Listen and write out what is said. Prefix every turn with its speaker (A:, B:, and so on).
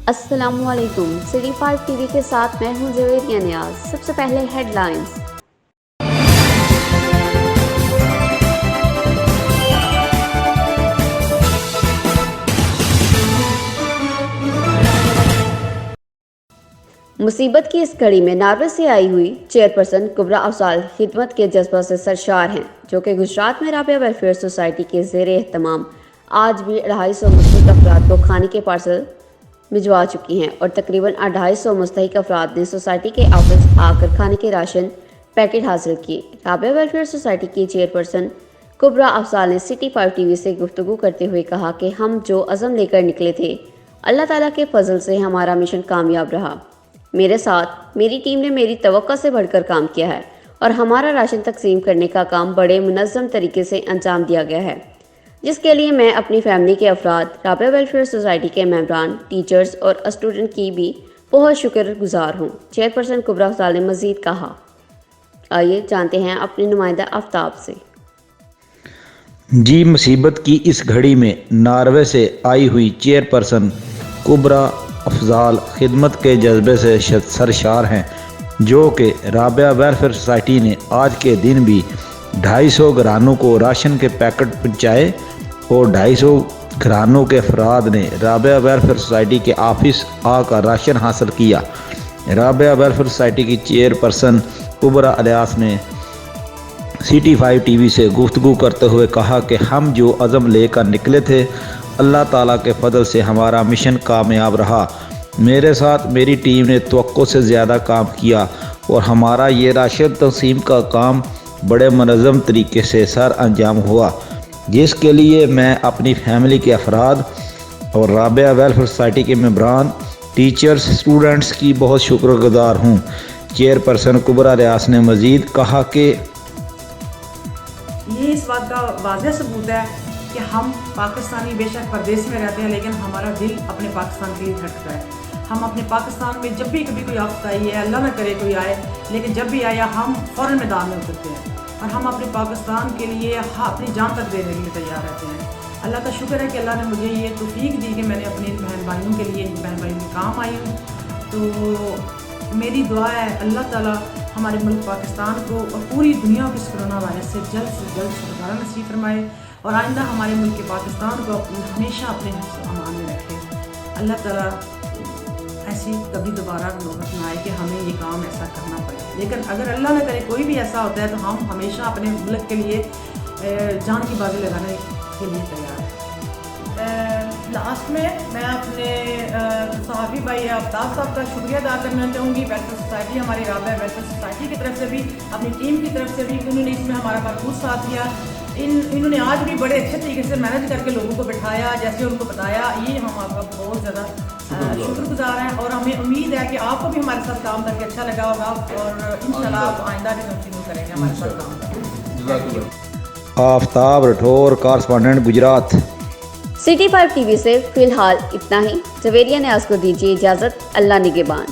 A: अस्सलामुअलैकुम। City 5 TV के साथ मैं हूं जवेरिया नियाज। सबसे पहले हेडलाइंस। मुसीबत की इस घड़ी में नार्वे से आई हुई चेयरपर्सन कुबरा अफजाल खिदमत के जज्बा से सरशार हैं, जो कि गुजरात में राबिया वेलफेयर सोसाइटी के ज़ेरे एहतमाम आज भी 250 मुस्तहिक अफराद को खाने के पार्सल भिजवा चुकी हैं और तकरीबन 250 मुस्तहिक अफराद ने सोसाइटी के ऑफिस आकर खाने के राशन पैकेट हासिल किए। राबिया वेलफेयर सोसाइटी की चेयरपर्सन कुबरा अफजाल ने सिटी 5 टीवी से गुफ्तगू करते हुए कहा कि हम जो अज़म लेकर निकले थे, अल्लाह ताला के फजल से हमारा मिशन कामयाब रहा। मेरे साथ मेरी टीम ने मेरी तवक्को से बढ़कर काम किया है और हमारा राशन तकसीम करने का काम बड़े मुनज़्ज़म तरीके से अंजाम दिया गया है, जिसके लिए मैं अपनी फैमिली के अफराद, राबिया वेलफेयर सोसाइटी के मेंबरान, टीचर्स और स्टूडेंट की भी बहुत शुक्रगुजार हूँ। चेयरपर्सन कुबरा अफजाल ने मज़ीद कहा। आइए जानते हैं अपने नुमाइंदा आफ्ताब से।
B: जी, मुसीबत की इस घड़ी में नार्वे से आई हुई चेयरपर्सन कुबरा अफजाल खिदमत के जज्बे से सरशार हैं, जो कि राबिया वेलफेयर सोसाइटी ने आज के दिन भी 250 घरानों को राशन के पैकेट पहुँचाए और 250 घरानों के अफराद ने राबिया वेलफेयर सोसाइटी के ऑफिस आकर राशन हासिल किया। राबिया वेलफेयर सोसाइटी की चेयरपर्सन कुबरा अलियास ने सिटी 5 टीवी से गुफ्तगू करते हुए कहा कि हम जो अज़म लेकर निकले थे, अल्लाह ताला के फजल से हमारा मिशन कामयाब रहा। मेरे साथ मेरी टीम ने तवक्को से ज़्यादा काम किया और हमारा ये राशन तक़सीम का काम बड़े मुनज़्ज़म तरीके से सर अंजाम हुआ, जिसके लिए मैं अपनी फैमिली के अफराद और राबिया वेलफेयर सोसाइटी के मेंबरान, टीचर्स, स्टूडेंट्स की बहुत शुक्रगुजार हूँ। चेयरपर्सन कुबरा अलियास ने मज़ीद कहा कि
C: ये इस बात का वाज़ेह सबूत है कि हम पाकिस्तानी बेशक परदेश में रहते हैं, लेकिन हमारा दिल अपने पाकिस्तान के लिए धड़कता है। हम अपने पाकिस्तान में जब भी कभी कोई आफत आई है, अल्लाह ना करे कोई आए, लेकिन जब भी आया हम फ़ौरन मैदान में उतरते हैं और हम अपने पाकिस्तान के लिए अपनी जान तक देने के लिए तैयार रहते हैं। अल्लाह का शुक्र है कि अल्लाह ने मुझे ये तौफीक दी कि मैंने अपने बहन भाइयों के लिए, बहन भाइयों के काम आई हूँ। तो मेरी दुआ है अल्लाह ताला हमारे मुल्क पाकिस्तान को और पूरी दुनिया को इस कोरोना वायरस से जल्द छुटकारा नसीब फरमाए और आइंदा हमारे मुल्क के पाकिस्तान को हमेशा अपने अमान में रखे। अल्लाह ताला ऐसी कभी दोबारा नौबत ना आए कि हमें ये काम ऐसा करना पड़े, लेकिन अगर अल्लाह न करे कोई भी ऐसा होता है तो हम हमेशा अपने मुल्क के लिए जान की बाजी लगाने के लिए तैयार हैं। लास्ट में मैं अपने सहाफ़ी भाई आफ्ताब साहब का शुक्रिया अदा करना चाहूँगी। वेलफेयर सोसाइटी, हमारी राबिया वेलफेयर सोसाइटी की तरफ से भी, अपनी टीम की तरफ से भी, उन्होंने इसमें हमारा भरपूर साथ दिया। इन्होंने आज भी बड़े अच्छे तरीके से मैनेज करके लोगों को बिठाया, जैसे उनको बताया। ये हम आपका बहुत ज़्यादा शुक्रगुजार हैं और हमें उम्मीद है कि आपको भी हमारे साथ काम करके अच्छा लगा होगा और इंशाल्लाह आप आइंदा भी कंटिन्यू करेंगे हमारे साथ काम।
B: Aftab Rathore, correspondent, Gujarat.
A: City 5 TV से फिलहाल इतना ही। जवेरिया नियाज को दीजिए इजाज़त। अल्लाह निगहबान।